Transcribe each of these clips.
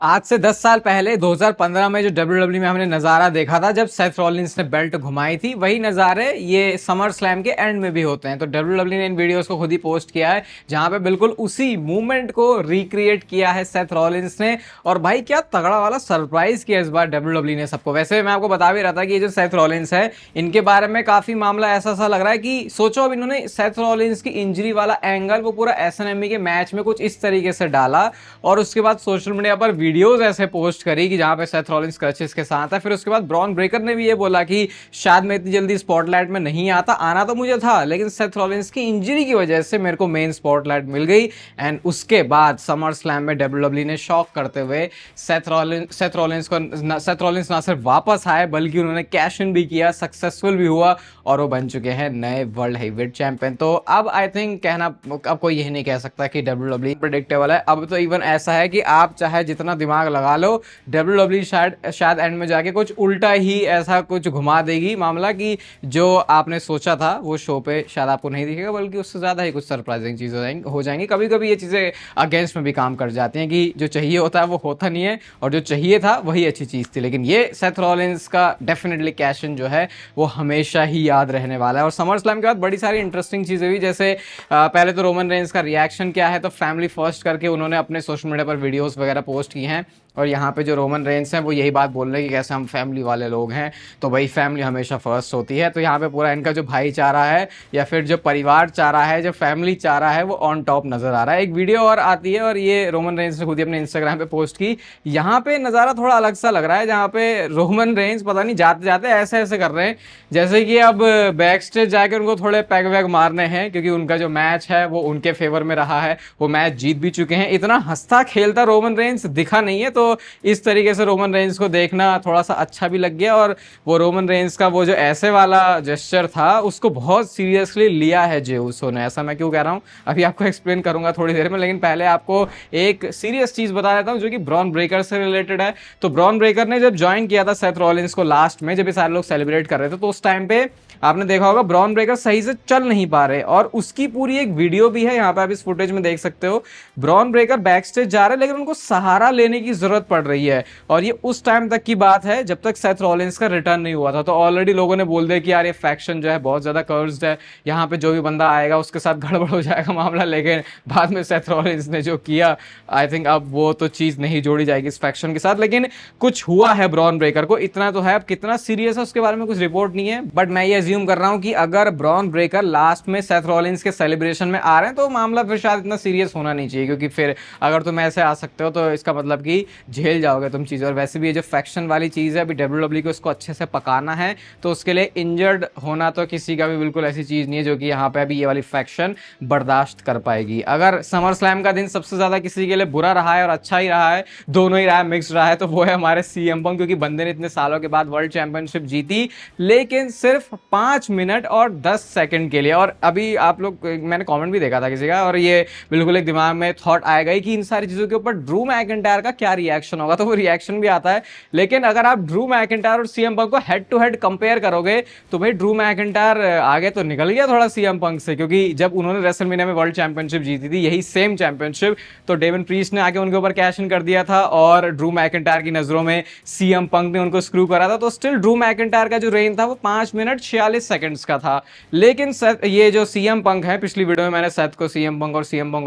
आज से 10 साल पहले 2015 में जो WWE में हमने नज़ारा देखा था जब सेथ रॉलिंस ने बेल्ट घुमाई थी, वही नज़ारे ये समर स्लैम के एंड में भी होते हैं। तो WWE ने इन वीडियोस को खुद ही पोस्ट किया है जहां पे बिल्कुल उसी मूवमेंट को रिक्रिएट किया है सेथ रॉलिंस ने। और भाई क्या तगड़ा वाला सरप्राइज किया इस बार WWE ने सबको। वैसे मैं आपको बता भी रहा था कि ये जो सेथ रॉलिंस है इनके बारे में काफी मामला ऐसा सा लग रहा है कि सोचो अब इन्होंने सेथ रॉलिंस की इंजरी वाला एंगल वो पूरा SNME के मैच में कुछ इस तरीके से डाला और उसके बाद सोशल मीडिया पर वीडियोस ऐसे पोस्ट करी कि जहां पे सेथ रॉलिंस क्रचेस के साथ है। फिर उसके बाद ब्रॉन ब्रेकर ने भी ये बोला कि शायद मैं इतनी जल्दी स्पॉटलाइट में नहीं आता, आना तो मुझे था लेकिन सेथ रॉलिंस की इंजरी की वजह से मेरे को मेन स्पॉटलाइट मिल गई। एंड उसके बाद समर स्लैम में WWE ने शॉक करते हुए सेथ रॉलिंस ना सिर्फ वापस आए बल्कि उन्होंने कैश इन भी किया, सक्सेसफुल भी हुआ और वो बन चुके हैं नए वर्ल्ड हेवीवेट चैंपियन। तो अब आई थिंक कहना अब कोई यही नहीं कह सकता कि WWE प्रेडिक्टेबल है। अब तो इवन ऐसा है कि आप चाहे जितना दिमाग लगा लो, WWE शायद एंड में जाके कुछ उल्टा ही ऐसा कुछ घुमा देगी मामला कि जो आपने सोचा था वो शो पे शायद आपको नहीं दिखेगा, बल्कि उससे ज्यादा ही कुछ सरप्राइजिंग चीजें हो जाएंगी। कभी कभी ये चीजें अगेंस्ट में भी काम कर जाती हैं कि जो चाहिए होता है वो होता नहीं है और जो चाहिए था वही अच्छी चीज थी। लेकिन ये सेथ रॉलिंस का डेफिनेटली कैश इन जो है वो हमेशा ही याद रहने वाला है। और समर स्लैम के बाद बड़ी सारी इंटरेस्टिंग चीजें हुई, जैसे पहले तो रोमन रेंस का रिएक्शन क्या है, तो फैमिली फर्स्ट करके उन्होंने अपने सोशल मीडिया पर वीडियोस वगैरह पोस्ट की हैं और यहाँ पे जो रोमन रेंस हैं वो यही बात बोल रहे हैं कि कैसे हम फैमिली वाले लोग हैं, तो भाई फैमिली हमेशा फर्स्ट होती है। तो यहाँ पे पूरा इनका जो भाईचारा है या फिर जो परिवार चारा है, जो फैमिली चारा है वो ऑन टॉप नजर आ रहा है। एक वीडियो और आती है और ये रोमन रेंस ने खुद ही अपने इंस्टाग्राम पे पोस्ट की। यहाँ पे नज़ारा थोड़ा अलग सा लग रहा है जहाँ पे रोमन रेंस पता नहीं जाते जाते ऐसे ऐसे कर रहे हैं जैसे कि अब बैक स्टेज जाके उनको थोड़े पैग वैग मारने हैं, क्योंकि उनका जो मैच है वो उनके फेवर में रहा है, वो मैच जीत भी चुके हैं। इतना हंसता खेलता रोमन रेंस दिखा नहीं है, तो इस तरीके से रोमन रेंस को देखना थोड़ा सा अच्छा भी लग गया। और वो रोमन रेंस का वो जो ऐसे वाला जेस्चर था उसको बहुत सीरियसली लिया है जे उसो ने। ऐसा मैं क्यों कह रहा हूँ अभी आपको एक्सप्लेन करूंगा थोड़ी देर में, लेकिन पहले आपको एक सीरियस चीज बता देता हूँ जो कि ब्रॉन ब्रेकर से रिलेटेड है। तो ब्रॉन ब्रेकर ने जब ज्वाइन किया था सेथ रॉलिंस को लास्ट में, जब ये सारे लोग सेलिब्रेट कर रहे थे, तो उस टाइम पे आपने देखा होगा ब्रॉन ब्रेकर सही से चल नहीं पा रहे और उसकी पूरी एक वीडियो भी है, यहाँ पे आप इस फुटेज में देख सकते हो। ब्रॉन ब्रेकर बैक स्टेज जा रहे हैं लेकिन उनको सहारा लेने की जरूरत पड़ रही है और ये उस टाइम तक की बात है जब तक सेथ रॉलिंस का रिटर्न नहीं हुआ था। तो ऑलरेडी लोगों ने बोल दिया कि यार ये फैक्शन जो है बहुत ज्यादा कर्व्ड है, यहाँ पे जो भी बंदा आएगा उसके साथ गड़बड़ हो जाएगा मामला। लेकिन बाद में सेथ रॉलिंस ने जो किया, आई थिंक अब वो तो चीज नहीं जोड़ी जाएगी इस फैक्शन के साथ। लेकिन कुछ हुआ है ब्रॉन ब्रेकर को, इतना तो है। अब कितना सीरियस है उसके बारे में कुछ रिपोर्ट नहीं है, बट मैं ये अज्यूम कर रहा हूं कि अगर ब्रॉन ब्रेकर लास्ट में सेथ रॉलिंस के सेलिब्रेशन में आ रहे हैं तो मामला फिर शायद इतना सीरियस होना नहीं चाहिए, क्योंकि फिर अगर तुम ऐसे आ सकते हो तो इसका मतलब कि झेल जाओगे तुम चीज़। और वैसे भी ये जो फैक्शन वाली चीज़ है अभी WWE को इसको अच्छे से पकाना है, तो उसके लिए इंजर्ड होना तो किसी का भी बिल्कुल ऐसी चीज़ नहीं है जो कि यहाँ पे अभी ये वाली फैक्शन बर्दाश्त कर पाएगी। अगर समर स्लैम का दिन सबसे ज़्यादा किसी के लिए बुरा रहा है और अच्छा ही रहा है, दोनों ही रहा है, मिक्स रहा है, तो वो है हमारे CM पंक, क्योंकि बंदे ने इतने सालों के बाद वर्ल्ड चैंपियनशिप जीती लेकिन सिर्फ 5 मिनट और 10 सेकंड के लिए। और अभी आप लोग, मैंने कमेंट भी देखा था किसी का और ये बिल्कुल एक दिमाग में थॉट आएगा कि इन सारी चीज़ों के ऊपर ड्रू मैकिंटायर का क्या रिएक्शन होगा, तो वो रिएक्शन भी आता है। लेकिन अगर आप ड्रू मैकिंटायर और CM पंक को हेड टू हेड कंपेयर करोगे तो भाई ड्रू मैकिंटायर आगे तो निकल गया थोड़ा CM पंक से, क्योंकि जब उन्होंने रेसलमेनिया में वर्ल्ड चैंपियनशिप जीती थी, यही सेम चैंपियनशिप, तो डेवन प्रीस्ट ने आके उनके ऊपर कैश इन कर दिया था और ड्रू मैकिंटायर की नजरों में CM पंक ने उनको स्क्रू करा था। तो स्टिल ड्रू मैकिंटायर का जो रेन था वो 5 मिनट 46 सेकंड्स का था। लेकिन ये जो CM पंक है, पिछली वीडियो में मैंने सेथ को CM पंक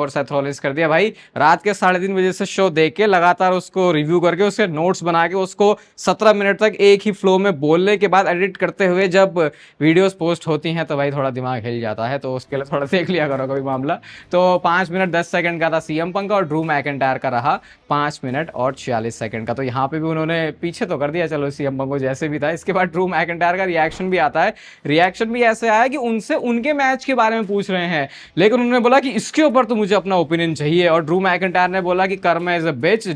और सेथ रॉलिंस कर दिया भाई, रात के 3:30 बजे से शो देख के लगातार उसको रिव्यू करके उसके नोट्स बना के उसको 17 मिनट तक एक ही फ्लो में बोलने के बाद एडिट करते हुए जब वीडियोस पोस्ट होती हैं तो भाई थोड़ा दिमाग हिल जाता है, तो उसके लिए थोड़ा देख लिया करो कभी मामला। तो 5 मिनट 10 सेकंड का था CM पंक का और ड्रू मैकिंटायर का रहा 5 मिनट और 46 सेकंड का। तो यहाँ पे भी उन्होंने पीछे तो कर दिया चलो CM पंक को जैसे भी था। इसके बाद ड्रू मैकिंटायर का रिएक्शन भी आता है। रिएक्शन भी ऐसे आया कि उनसे उनके मैच के बारे में पूछ रहे हैं, लेकिन उन्होंने बोला कि इसके ऊपर तो मुझे अपना ओपिनियन चाहिए। और ड्रू मैकिंटायर ने बोला कि karma is a bitch,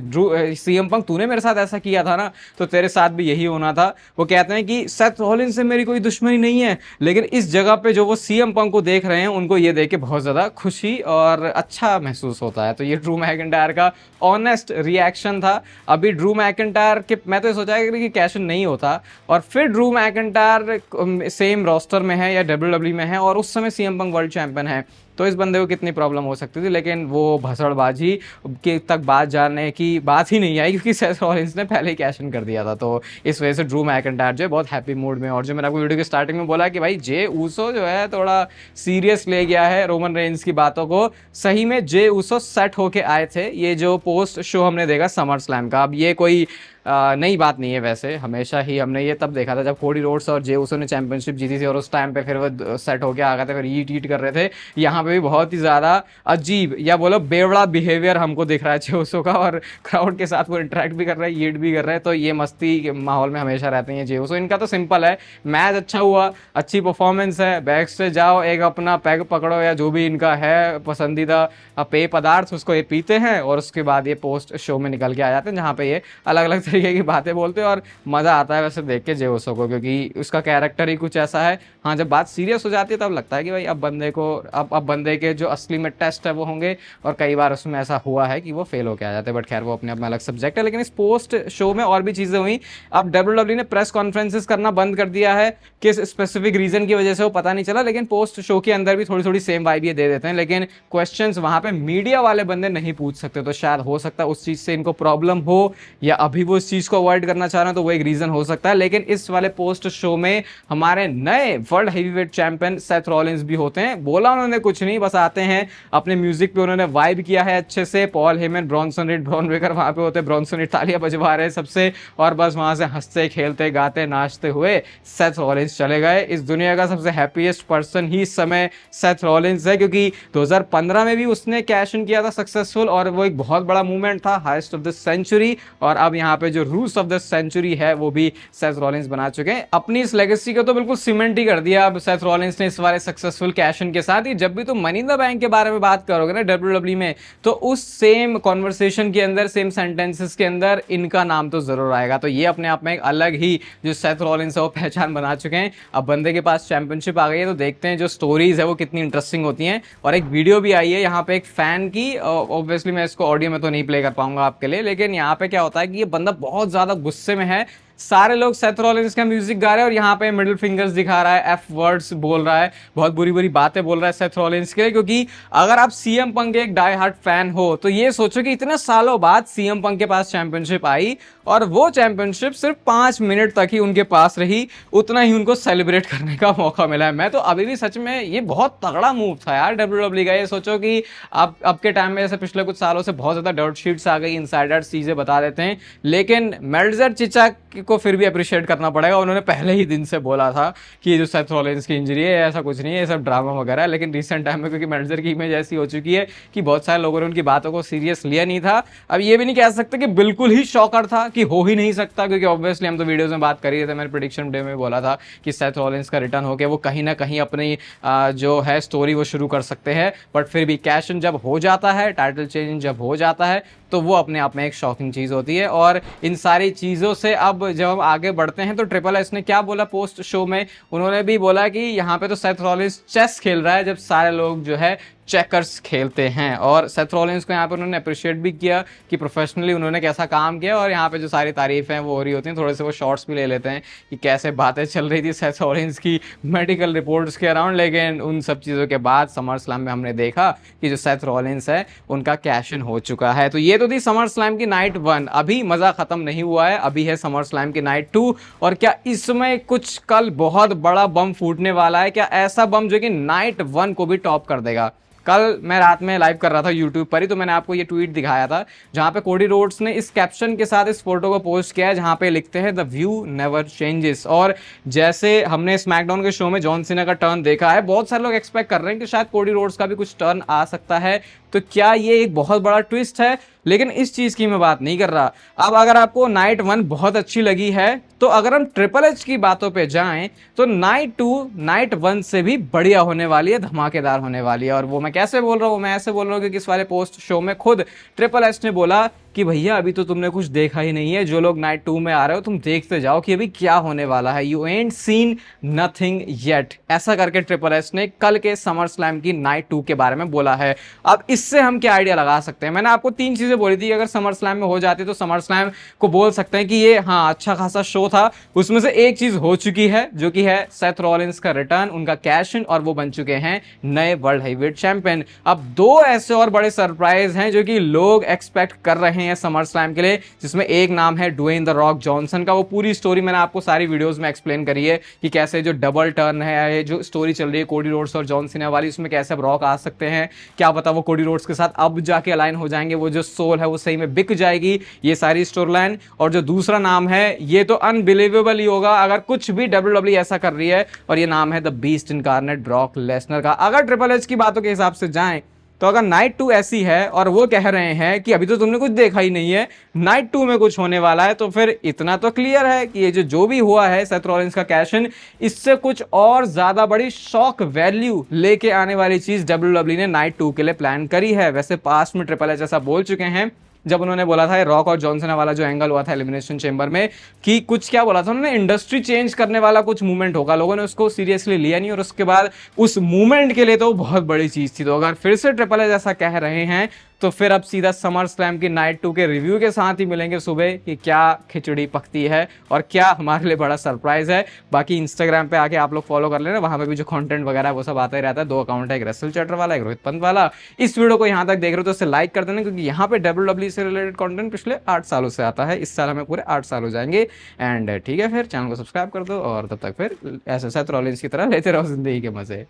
CM punk तूने मेरे साथ ऐसा किया था ना, तो तेरे साथ भी यही होना था। वो कहते हैं कि सेथ रॉलिंस से मेरी कोई दुश्मनी नहीं है, लेकिन इस जगह पे जो वो CM पंक को देख रहे हैं उनको ये देख के बहुत ज्यादा खुशी और अच्छा महसूस होता है। तो ये ड्रू मैकिंटायर का ऑनेस्ट रिएक्शन था। अभी ड्रू मैकिंटायर के मैं तो सोचा कि कैश इन नहीं होता और फिर ड्रू मैकिंटायर सेम रोस्टर में है या WWE में है और उस समय CM पंक वर्ल्ड चैंपियन है, तो इस बंदे को कितनी प्रॉब्लम हो सकती थी, लेकिन वो भसड़बाजी के तक बात जानने की बात ही नहीं आई क्योंकि सेथ रॉलिंस ने पहले ही कैश इन कर दिया था। तो इस वजह से ड्रू मैकिंटायर जो है बहुत हैप्पी मूड में, और जो मैंने आपको वीडियो के स्टार्टिंग में बोला कि भाई जे ऊसो जो है थोड़ा सीरियस ले गया है रोमन रेंस की बातों को, सही में जे ऊसो सेट होके आए थे। ये जो पोस्ट शो हमने देखा समर स्लैम का, अब ये कोई नई बात नहीं है, वैसे हमेशा ही हमने ये तब देखा था जब कोडी रोड्स और जे ऊसो ने चैंपियनशिप जीती थी और उस टाइम पे फिर वो सेट होके आ गए थे, फिर ईट ईट कर रहे थे। यहाँ पे भी बहुत ही ज़्यादा अजीब या बोलो बेवड़ा बिहेवियर हमको दिख रहा है जे ऊसो का, और क्राउड के साथ वो इंटरेक्ट भी कर रहा है, ईट भी कर रहा है। तो ये मस्ती के माहौल में हमेशा रहते हैं जे ऊसो। इनका तो सिंपल है, मैच अच्छा हुआ, अच्छी परफॉर्मेंस है, बैक से जाओ, एक अपना पैग पकड़ो या जो भी इनका है पसंदीदा पेय पदार्थ उसको ये पीते हैं, और उसके बाद ये पोस्ट शो में निकल के आ जाते हैं जहाँ पे ये अलग अलग तरीके की बातें बोलते हैं, और मज़ा आता है वैसे देख के जे ऊसो को, क्योंकि उसका कैरेक्टर ही कुछ ऐसा है। हाँ, जब बात सीरियस हो जाती है तब लगता है कि भाई अब बंदे को अब बंदे के जो असली में टेस्ट है वो होंगे, और कई बार उसमें ऐसा हुआ है कि वो फेल होके आ जाते हैं, बट खैर वो अपने आप में अलग सब्जेक्ट है। लेकिन इस पोस्ट शो में और भी चीज़ें हुई। अब डब्ल्यूडब्ल्यू ने प्रेस कॉन्फ्रेंसेस करना बंद कर दिया है, किस स्पेसिफिक रीजन की वजह से वो पता नहीं चला, लेकिन पोस्ट शो के अंदर भी थोड़ी थोड़ी सेम वाइब ये दे देते हैं, लेकिन क्वेश्चंस वहां पे मीडिया वाले बंदे नहीं पूछ सकते। तो शायद हो सकता है उस चीज से इनको प्रॉब्लम हो, या अभी वो उस चीज को अवॉइड करना चाह रहे हैं, तो वो एक रीजन हो सकता है। लेकिन इस वाले पोस्ट शो में हमारे नए world heavyweight champion Seth Rollins भी होते हैं। बोला उन्होंने कुछ नहीं, बस आते हैं अपने म्यूजिक पे उन्होंने वाइब किया है अच्छे से। Paul Heyman, Bronson Reed, Bron Breakker वहां पे होते, ब्रॉन्सन रीड तालियां बजवा रहे सबसे, और बस वहां से हंसते खेलते गाते नाचते हुए सेथ रॉलिंस चले गए। इस दुनिया का सबसे हैप्पीएस्ट पर्सन ही इस समय सेथ रॉलिंस है, क्योंकि 2015 में भी उसने कैश इन किया था सक्सेसफुल, और वो एक बहुत बड़ा मूवमेंट था, हाईएस्ट ऑफ द सेंचुरी। और अब यहाँ पे जो रूल्स ऑफ द सेंचुरी है वो भी सेथ रॉलिंस बना चुके हैं। अपनी इस लेगेसी को तो बिल्कुल सीमेंट ही कर दिया अब सेथ रॉलिंस ने इस वाले सक्सेसफुल कैश इन के साथ ही। जब भी तुम मनी इन द बैंक के बारे में बात करोगे ना डब्ल्यूडब्ल्यू में, तो उस सेम कॉन्वर्सेशन के अंदर, सेम सेंटेंसेस के अंदर इनका नाम तो जरूर आएगा। तो ये अपने आप में एक अलग ही जो सेथ रॉलिंस है वो पहचान बना चुके हैं। अब बंदे के पास चैंपियनशिप आ गई है, तो देखते हैं जो स्टोरीज है वो कितनी इंटरेस्टिंग होती हैं। और एक वीडियो भी आई है यहाँ पे एक फैन की, ऑब्वियसली मैं इसको ऑडियो में तो नहीं प्ले कर पाऊंगा आपके लिए, लेकिन यहाँ पे क्या होता है कि ये बंदा बहुत ज्यादा गुस्से में है। सारे लोग सेथ रॉलिंस का म्यूजिक गा रहे हैं और यहाँ पे मिडिल फिंगर्स दिखा रहा है, एफ वर्ड्स बोल रहा है, बहुत बुरी बुरी बातें बोल रहा है सेथ रॉलिंस के लिए। क्योंकि अगर आप सीएम पंक के एक डाई हार्ट फैन हो तो ये सोचो कि इतने सालों बाद सीएम पंक के पास चैंपियनशिप आई, और वो चैंपियनशिप सिर्फ 5 मिनट तक ही उनके पास रही, उतना ही उनको सेलिब्रेट करने का मौका मिला है। मैं तो अभी भी सच में ये बहुत तगड़ा मूव था यार डब्ल्यूडब्ल्यू का। ये सोचो कि अब के टाइम में जैसे पिछले कुछ सालों से बहुत ज्यादा डर्ट शीट्स आ गई, इनसाइडर्स चीजें बता देते हैं, लेकिन मेल्जर चिचा को फिर भी अप्रिशिएट करना पड़ेगा। उन्होंने पहले ही दिन से बोला था कि ये जो सेथ रॉलिंस की इंजरी है ऐसा कुछ नहीं है, ये सब ड्रामा वगैरह है। लेकिन रिसेंट टाइम में क्योंकि मैनेजर की इमेज ऐसी हो चुकी है कि बहुत सारे लोगों ने उनकी बातों को सीरियस लिया नहीं था। अब ये भी नहीं कह सकते कि बिल्कुल ही शॉकर था कि हो ही नहीं सकता, क्योंकि ऑब्वियसली हम तो वीडियोस में बात कर ही रहे थे। मैंने प्रेडिक्शन डे में बोला था कि सेथ रॉलिंस का रिटर्न होकर वो कहीं ना कहीं अपनी जो है स्टोरी वो शुरू कर सकते हैं। बट फिर भी कैश इन जब हो जाता है, टाइटल चेंज जब हो जाता है, तो वो अपने आप में एक शॉकिंग चीज होती है। और इन सारी चीजों से अब जब हम आगे बढ़ते हैं तो ट्रिपल एच ने क्या बोला पोस्ट शो में, उन्होंने भी बोला कि यहाँ पे तो सेथ रॉलिंस चेस खेल रहा है जब सारे लोग जो है चेकर्स खेलते हैं। और सेथ रॉलिंस को यहाँ पे उन्होंने अप्रिशिएट भी किया कि प्रोफेशनली उन्होंने कैसा काम किया, और यहाँ पे जो सारी तारीफ हैं वो हो रही होती हैं। थोड़े से वो शॉर्ट्स भी ले लेते हैं कि कैसे बातें चल रही थी सेथ रॉलिंस की मेडिकल रिपोर्ट्स के अराउंड, लेकिन उन सब चीज़ों के बाद समर स्लैम में हमने देखा कि जो सेथ रॉलिंस है उनका कैश इन हो चुका है। तो ये तो थी समर स्लैम की नाइट 1। अभी मज़ा ख़त्म नहीं हुआ है, अभी है समर स्लैम की नाइट 2। और क्या इसमें कुछ कल बहुत बड़ा बम फूटने वाला है? क्या ऐसा बम जो कि नाइट 1 को भी टॉप कर देगा? कल मैं रात में लाइव कर रहा था यूट्यूब पर ही, तो मैंने आपको ये ट्वीट दिखाया था जहां पे कोडी रोड्स ने इस कैप्शन के साथ इस फोटो को पोस्ट किया है जहां पे लिखते हैं द व्यू नेवर चेंजेस। और जैसे हमने स्मैकडाउन के शो में जॉन सीना का टर्न देखा है, बहुत सारे लोग एक्सपेक्ट कर रहे हैं कि शायद कोडी रोड्स का भी कुछ टर्न आ सकता है। तो क्या ये एक बहुत बड़ा ट्विस्ट है? लेकिन इस चीज की मैं बात नहीं कर रहा। अब अगर आपको नाइट 1 बहुत अच्छी लगी है, तो अगर हम ट्रिपल एच की बातों पे जाएं तो नाइट 2 नाइट 1 से भी बढ़िया होने वाली है, धमाकेदार होने वाली है। और वो मैं कैसे बोल रहा हूँ? मैं ऐसे बोल रहा हूँ क्योंकि इस वाले पोस्ट शो में खुद ट्रिपल एच ने बोला कि भैया अभी तो तुमने कुछ देखा ही नहीं है, जो लोग नाइट 2 में आ रहे हो तुम देखते जाओ कि अभी क्या होने वाला है, you ain't seen nothing yet, ऐसा करके ट्रिपल एच ने कल के समर स्लैम की नाइट 2 के बारे में बोला है। अब इससे हम क्या आइडिया लगा सकते हैं, मैंने आपको 3 चीजें बोली थी, अगर समर स्लैम में हो जाती तो समर स्लैम को बोल सकते हैं कि ये हाँ अच्छा खासा शो था। उसमें से एक चीज हो चुकी है जो कि है सेथ रॉलिंस का रिटर्न, उनका कैश इन, और वो बन चुके हैं नए वर्ल्ड हेवीवेट चैंपियन। अब 2 ऐसे और बड़े सरप्राइज हैं जो कि लोग एक्सपेक्ट कर रहे हैं समर स्लैम के लिए, जिसमें एक नाम है ड्वेन द रॉक जॉनसन का। वो पूरी स्टोरी मैंने आपको सारी वीडियोस में एक्सप्लेन करी है कि कैसे जो डबल टर्न है, जो स्टोरी चल रही है कोडी रोड्स और जॉन सीना वाली, उसमें कैसे अब रॉक आ सकते हैं, क्या पता वो कोडी रोड्स के साथ अब जाके अलाइन हो जाएंगे, वो जो सोल है वो सही में बिक जाएगी, ये सारी स्टोरी लाइन। और जो दूसरा नाम है ये तो अनबिलीवेबल ही होगा अगर कुछ भी WWE ऐसा कर रही है, और ये नाम है the beast incarnate Brock Lesnar का। अगर ट्रिपल एच की बातों के हिसाब से जाएं तो अगर नाइट 2 ऐसी है और वो कह रहे हैं कि अभी तो तुमने कुछ देखा ही नहीं है, नाइट 2 में कुछ होने वाला है, तो फिर इतना तो क्लियर है कि ये जो भी हुआ है सेथ रॉलिंस का कैश इन, इससे कुछ और ज्यादा बड़ी शॉक वैल्यू लेके आने वाली चीज WWE ने नाइट 2 के लिए प्लान करी है। वैसे पास्ट में ट्रिपल एच ऐसा बोल चुके हैं, जब उन्होंने बोला था रॉक और जॉनसन वाला जो एंगल हुआ था एलिमिनेशन चेंबर में, कि कुछ क्या बोला था उन्होंने, इंडस्ट्री चेंज करने वाला कुछ मूवमेंट होगा, लोगों ने उसको सीरियसली लिया नहीं, और उसके बाद उस मूवमेंट के लिए तो बहुत बड़ी चीज थी। तो अगर फिर से ट्रिपल एच ऐसा कह रहे हैं तो फिर अब सीधा समर स्लैम की नाइट 2 के रिव्यू के साथ ही मिलेंगे सुबह कि क्या खिचड़ी पकती है और क्या हमारे लिए बड़ा सरप्राइज है। बाकी इंस्टाग्राम पे आके आप लोग फॉलो कर लेना, वहां पे भी जो कंटेंट वगैरह है वो सब आता ही रहता है। 2 अकाउंट है, एक रसल चैटर वाला, एक रोहित पंत वाला। इस वीडियो को यहाँ तक देख रहे हो तो इसे लाइक कर देना, क्योंकि यहाँ पे WWE से रिलेटेड कंटेंट पिछले 8 सालों से आता है, इस साल हमें पूरे 8 साल हो जाएंगे। एंड ठीक है, फिर चैनल को सब्सक्राइब कर दो, और तब तक फिर ऐसे सेथ रॉलिंस की तरह लेते रहो जिंदगी के मजे।